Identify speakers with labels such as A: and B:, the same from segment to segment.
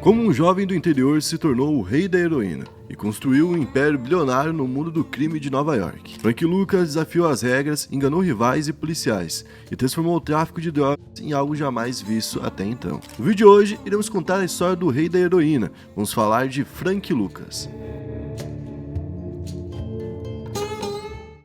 A: Como um jovem do interior se tornou o rei da heroína e construiu um império bilionário no mundo do crime de Nova York. Frank Lucas desafiou as regras, enganou rivais e policiais e transformou o tráfico de drogas em algo jamais visto até então. No vídeo de hoje, iremos contar a história do rei da heroína. Vamos falar de Frank Lucas.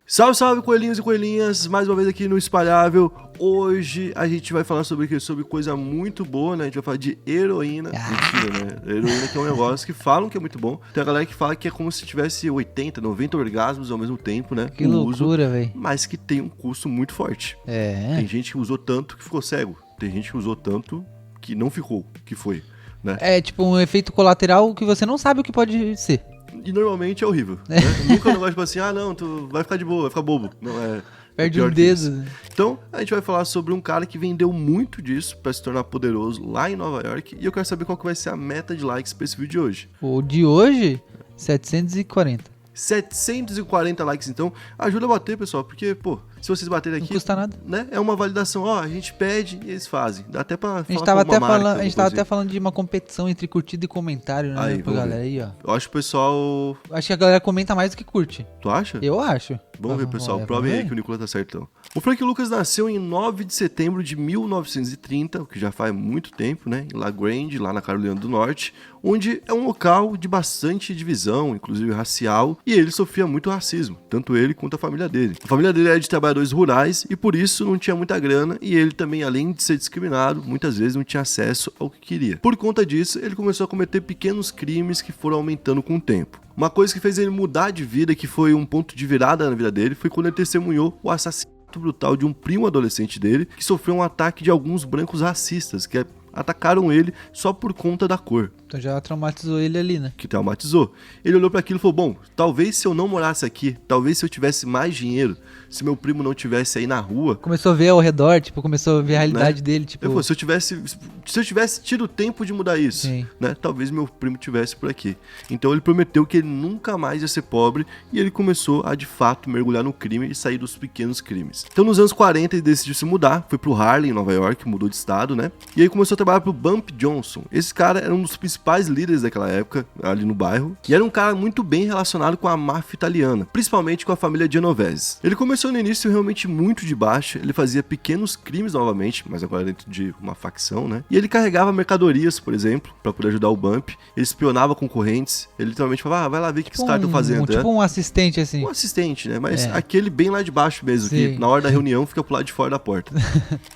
A: Salve, salve, coelhinhos e coelhinhas, mais uma vez aqui no Espalhável. Hoje a gente vai falar sobre coisa muito boa, né? A gente vai falar de heroína. Mentira, né? Heroína que é um negócio que falam que é muito bom. Tem a galera que fala que é como se tivesse 80, 90 orgasmos ao mesmo tempo, né?
B: Que loucura, velho.
A: Mas que tem um custo muito forte.
B: É.
A: Tem gente que usou tanto que ficou cego. Tem gente que usou tanto que não ficou, que foi, né?
B: É tipo um efeito colateral que você não sabe o que pode ser.
A: E normalmente é horrível. Né? Nunca é um negócio tipo assim, não, tu vai ficar de boa, vai ficar bobo. Não é.
B: Perde um dedo.
A: Então, a gente vai falar sobre um cara que vendeu muito disso pra se tornar poderoso lá em Nova York. E eu quero saber qual que vai ser a meta de likes pra esse vídeo de hoje.
B: O de hoje, 740.
A: 740 likes, então ajuda a bater, pessoal, porque, pô, se vocês baterem aqui,
B: não custa nada,
A: né? É uma validação, a gente pede e eles fazem. Dá até pra falar.
B: A gente tava até falando de uma competição entre curtida e comentário, né?
A: Aí,
B: pra galera aí, ó.
A: Eu acho que o pessoal...
B: Acho que a galera comenta mais do que curte.
A: Tu acha?
B: Eu acho.
A: Vamos ver, pessoal. Provem aí que o Nicolas tá certão. O Frank Lucas nasceu em 9 de setembro de 1930, o que já faz muito tempo, né? Em La Grande, lá na Carolina do Norte, onde é um local de bastante divisão, inclusive racial, e ele sofria muito racismo, tanto ele quanto a família dele. A família dele era de trabalhadores rurais e por isso não tinha muita grana, e ele também, além de ser discriminado, muitas vezes não tinha acesso ao que queria. Por conta disso, ele começou a cometer pequenos crimes que foram aumentando com o tempo. Uma coisa que fez ele mudar de vida, que foi um ponto de virada na vida dele, foi quando ele testemunhou o assassinato brutal de um primo adolescente dele, que sofreu um ataque de alguns brancos racistas, que atacaram ele só por conta da cor.
B: Então já traumatizou ele ali, né?
A: Que traumatizou. Ele olhou para aquilo e falou, bom, talvez se eu não morasse aqui, talvez se eu tivesse mais dinheiro, se meu primo não tivesse aí na rua...
B: Começou a ver ao redor, tipo, começou a ver a realidade dele, tipo...
A: Eu falei, se eu tivesse tido tempo de mudar isso, né, talvez meu primo tivesse por aqui. Então ele prometeu que ele nunca mais ia ser pobre e ele começou a, de fato, mergulhar no crime e sair dos pequenos crimes. Então nos anos 40 ele decidiu se mudar, foi pro Harlem, em Nova York, mudou de estado, né? E aí começou a trabalhar pro Bump Johnson. Esse cara era um dos principais líderes daquela época, ali no bairro, e era um cara muito bem relacionado com a máfia italiana, principalmente com a família Genovese. Ele começou no início realmente muito de baixo, ele fazia pequenos crimes novamente, mas agora dentro de uma facção, né? E ele carregava mercadorias, por exemplo, pra poder ajudar o Bump, ele espionava concorrentes, ele literalmente falava, vai lá ver o que os caras estão fazendo.
B: Tipo um assistente, assim.
A: Um assistente, né? Mas aquele bem lá de baixo mesmo, que na hora da reunião fica pro lado de fora da porta.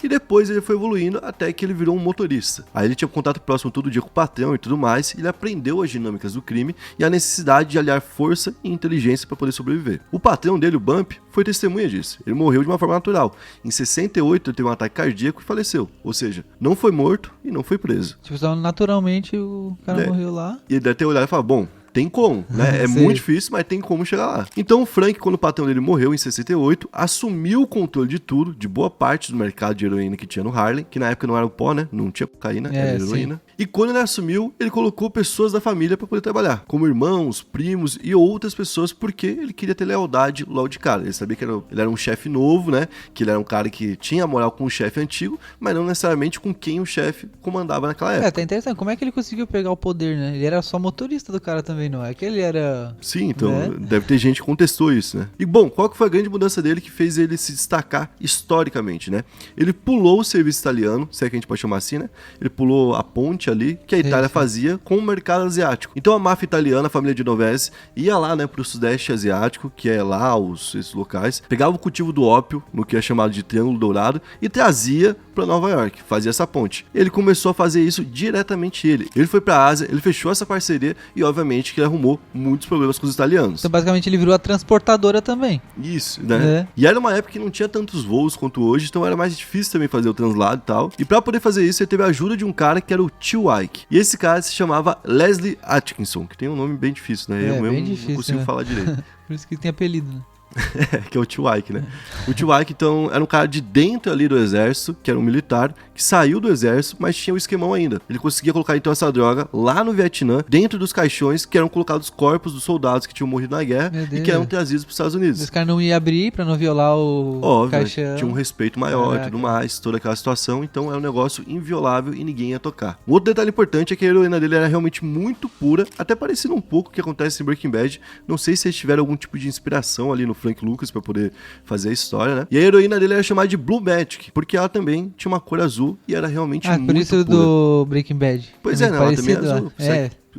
A: E depois ele foi evoluindo até que ele virou um motorista. Aí ele tinha contato próximo todo dia com o patrão e tudo mais, e ele aprendeu as dinâmicas do crime e a necessidade de aliar força e inteligência para poder sobreviver. O patrão dele, o Bump, foi testemunha disso. Ele morreu de uma forma natural. Em 68 ele teve um ataque cardíaco e faleceu. Ou seja, não foi morto e não foi preso.
B: Tipo, só naturalmente o cara morreu lá.
A: E ele deve ter olhado e falar, bom, tem como, né? É muito difícil, mas tem como chegar lá. Então o Frank, quando o patrão dele morreu em 68, assumiu o controle de tudo, de boa parte do mercado de heroína que tinha no Harlem, que na época não era o pó, né? Não tinha cocaína, era heroína. E quando ele assumiu, ele colocou pessoas da família para poder trabalhar, como irmãos, primos e outras pessoas, porque ele queria ter lealdade logo de cara. Ele sabia que ele era um chefe novo, né? Que ele era um cara que tinha moral com o chefe antigo, mas não necessariamente com quem o chefe comandava naquela época.
B: Tá interessante. Como é que ele conseguiu pegar o poder, né? Ele era só motorista do cara também, não é que ele era...
A: Sim, então deve ter gente que contestou isso, né? E bom, qual que foi a grande mudança dele que fez ele se destacar historicamente, né? Ele pulou o serviço italiano, se é que a gente pode chamar assim, né? Ele pulou a ponte ali que a Itália fazia com o mercado asiático. Então a máfia italiana, a família Genovese, ia lá, né, pro sudeste asiático, que é lá esses locais, pegava o cultivo do ópio, no que é chamado de Triângulo Dourado, e trazia para Nova York, fazia essa ponte. Ele começou a fazer isso diretamente ele foi pra Ásia, ele fechou essa parceria e obviamente que ele arrumou muitos problemas com os italianos.
B: Então basicamente ele virou a transportadora também.
A: Isso, né? E era uma época que não tinha tantos voos quanto hoje, então era mais difícil também fazer o translado e tal. E pra poder fazer isso, ele teve a ajuda de um cara que era o Tio Ike. E esse cara se chamava Leslie Atkinson, que tem um nome bem difícil, né? Eu mesmo não consigo falar direito.
B: Por isso que tem apelido, né?
A: Que é o Tio Ike, né? O Tio Ike, então, era um cara de dentro ali do exército, que era um militar, que saiu do exército, mas tinha o esquemão ainda. Ele conseguia colocar, então, essa droga lá no Vietnã, dentro dos caixões que eram colocados corpos dos soldados que tinham morrido na guerra e que eram trazidos para os Estados Unidos.
B: Os caras não iam abrir pra não violar o
A: Óbvio,
B: caixão.
A: Tinha um respeito maior e tudo mais, toda aquela situação, então é um negócio inviolável e ninguém ia tocar. Um outro detalhe importante é que a heroína dele era realmente muito pura, até parecido um pouco o que acontece em Breaking Bad. Não sei se eles tiveram algum tipo de inspiração ali no Frank Lucas para poder fazer a história, né? E a heroína dele era chamada de Blue Magic, porque ela também tinha uma cor azul e era realmente muito pura.
B: Por isso do Breaking Bad.
A: Pois é, né? Ela também é azul.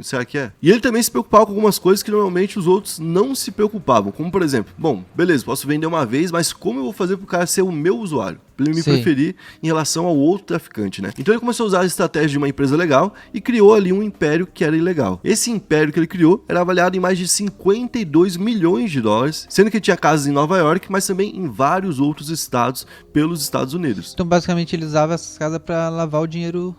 A: Será que é? E ele também se preocupava com algumas coisas que normalmente os outros não se preocupavam. Como, por exemplo, bom, beleza, posso vender uma vez, mas como eu vou fazer pro cara ser o meu usuário? Pra ele me preferir em relação ao outro traficante, né? Então ele começou a usar a estratégia de uma empresa legal e criou ali um império que era ilegal. Esse império que ele criou era avaliado em mais de 52 milhões de dólares, sendo que tinha casas em Nova York, mas também em vários outros estados pelos Estados Unidos.
B: Então, basicamente, ele usava essas casas pra lavar o dinheiro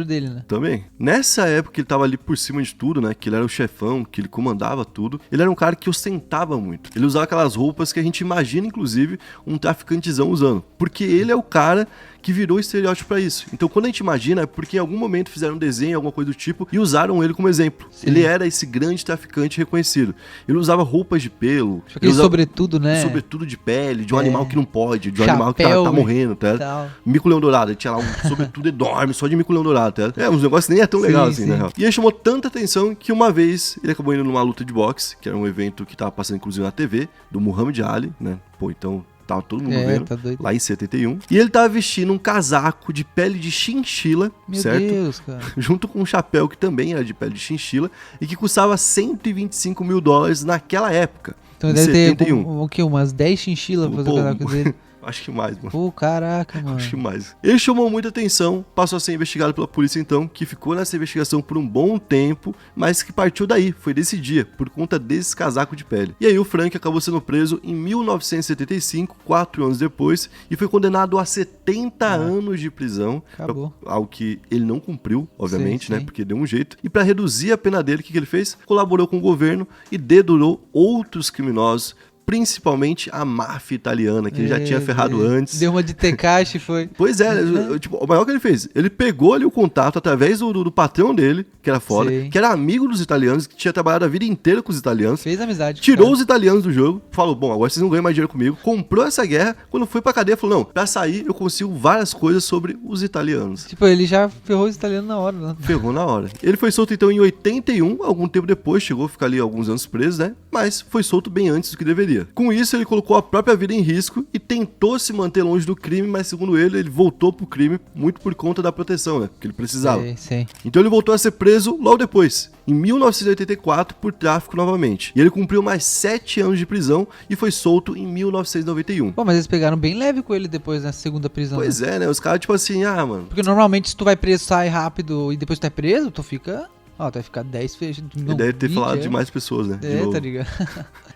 B: dele, né?
A: Também. Nessa época ele tava ali por cima de tudo, né? Que ele era o chefão, que ele comandava tudo. Ele era um cara que ostentava muito. Ele usava aquelas roupas que a gente imagina, inclusive, um traficantezão usando. Porque ele é o cara que virou estereótipo pra isso. Então, quando a gente imagina, é porque em algum momento fizeram um desenho, alguma coisa do tipo, e usaram ele como exemplo. Sim. Ele era esse grande traficante reconhecido. Ele usava roupas de pelo.
B: Aquele sobretudo, né?
A: Sobretudo de pele, de um animal que não pode, de um animal que tá morrendo, tá? Mico-leão dourado. Ele tinha lá um sobretudo enorme, só de mico-leão dourado, tá? Uns negócios nem é tão legal assim, né? E ele chamou tanta atenção que uma vez ele acabou indo numa luta de boxe, que era um evento que tava passando inclusive na TV, do Muhammad Ali, né? Pô, então tava todo mundo vendo, lá em 71. E ele tava vestindo um casaco de pele de chinchila, certo?
B: Meu Deus, cara.
A: Junto com um chapéu que também era de pele de chinchila e que custava 125 mil dólares naquela época.
B: Então deve ter o quê? Umas 10 chinchilas pra fazer o casaco dele.
A: Acho que mais, mano.
B: Pô, caraca, mano.
A: Acho que mais. Ele chamou muita atenção, passou a ser investigado pela polícia então, que ficou nessa investigação por um bom tempo, mas que partiu daí, foi desse dia, por conta desse casaco de pele. E aí o Frank acabou sendo preso em 1975, 4 anos depois, e foi condenado a 70 anos de prisão.
B: Acabou.
A: Algo que ele não cumpriu, obviamente, né? Porque deu um jeito. E para reduzir a pena dele, o que ele fez? Colaborou com o governo e dedurou outros criminosos, principalmente a máfia italiana, que ele já tinha ferrado antes.
B: Deu uma de Tekashi, foi.
A: Pois é, tipo, o maior que ele fez, ele pegou ali o contato através do patrão dele, que era foda, que era amigo dos italianos, que tinha trabalhado a vida inteira com os italianos.
B: Fez amizade.
A: Tirou os italianos do jogo, falou, bom, agora vocês não ganham mais dinheiro comigo. Comprou essa guerra, quando foi pra cadeia, falou, não, pra sair eu consigo várias coisas sobre os italianos.
B: Tipo, ele já ferrou os italianos na hora, né?
A: Ferrou na hora. Ele foi solto então em 81, algum tempo depois, chegou a ficar ali alguns anos preso, né? Mas foi solto bem antes do que deveria. Com isso, ele colocou a própria vida em risco e tentou se manter longe do crime, mas segundo ele voltou pro crime muito por conta da proteção, né? Que ele precisava.
B: Sim.
A: Então ele voltou a ser preso logo depois, em 1984, por tráfico novamente. E ele cumpriu mais 7 anos de prisão e foi solto em 1991.
B: Pô, mas eles pegaram bem leve com ele depois na segunda prisão.
A: Pois é, né? Os caras tipo assim, mano...
B: Porque normalmente se tu vai preso, sai rápido e depois tu é preso, tu fica... tu vai ficar 10 fechados.
A: Ele deve ter falado de mais pessoas, né?
B: Tá ligado?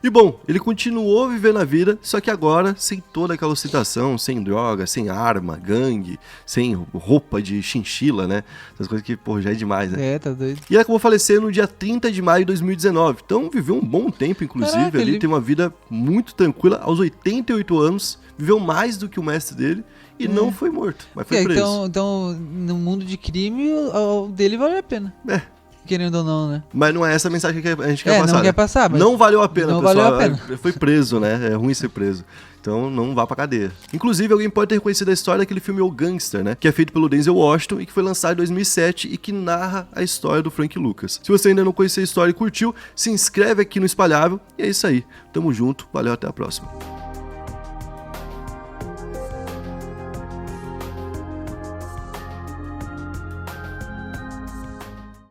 A: E bom, ele continuou vivendo a vida, só que agora sem toda aquela ostentação, sem droga, sem arma, gangue, sem roupa de chinchila, né? Essas coisas que, pô, já é demais, né?
B: Tá doido.
A: E ele acabou falecendo no dia 30 de maio de 2019. Então viveu um bom tempo, inclusive.
B: Caraca,
A: ali tem uma vida muito tranquila. Aos 88 anos, viveu mais do que o mestre dele e não foi morto, mas foi preso.
B: Então, no mundo de crime, o dele vale a pena. Querendo ou não, né?
A: Mas não é essa a mensagem que a gente quer passar.
B: Não quer passar, mas
A: não valeu a pena,
B: não
A: pessoal.
B: Valeu a pena.
A: Foi preso, né? É ruim ser preso. Então não vá pra cadeia. Inclusive, alguém pode ter reconhecido a história daquele filme O Gangster, né? Que é feito pelo Denzel Washington e que foi lançado em 2007 e que narra a história do Frank Lucas. Se você ainda não conhecia a história e curtiu, se inscreve aqui no Espalhável. E é isso aí. Tamo junto. Valeu, até a próxima.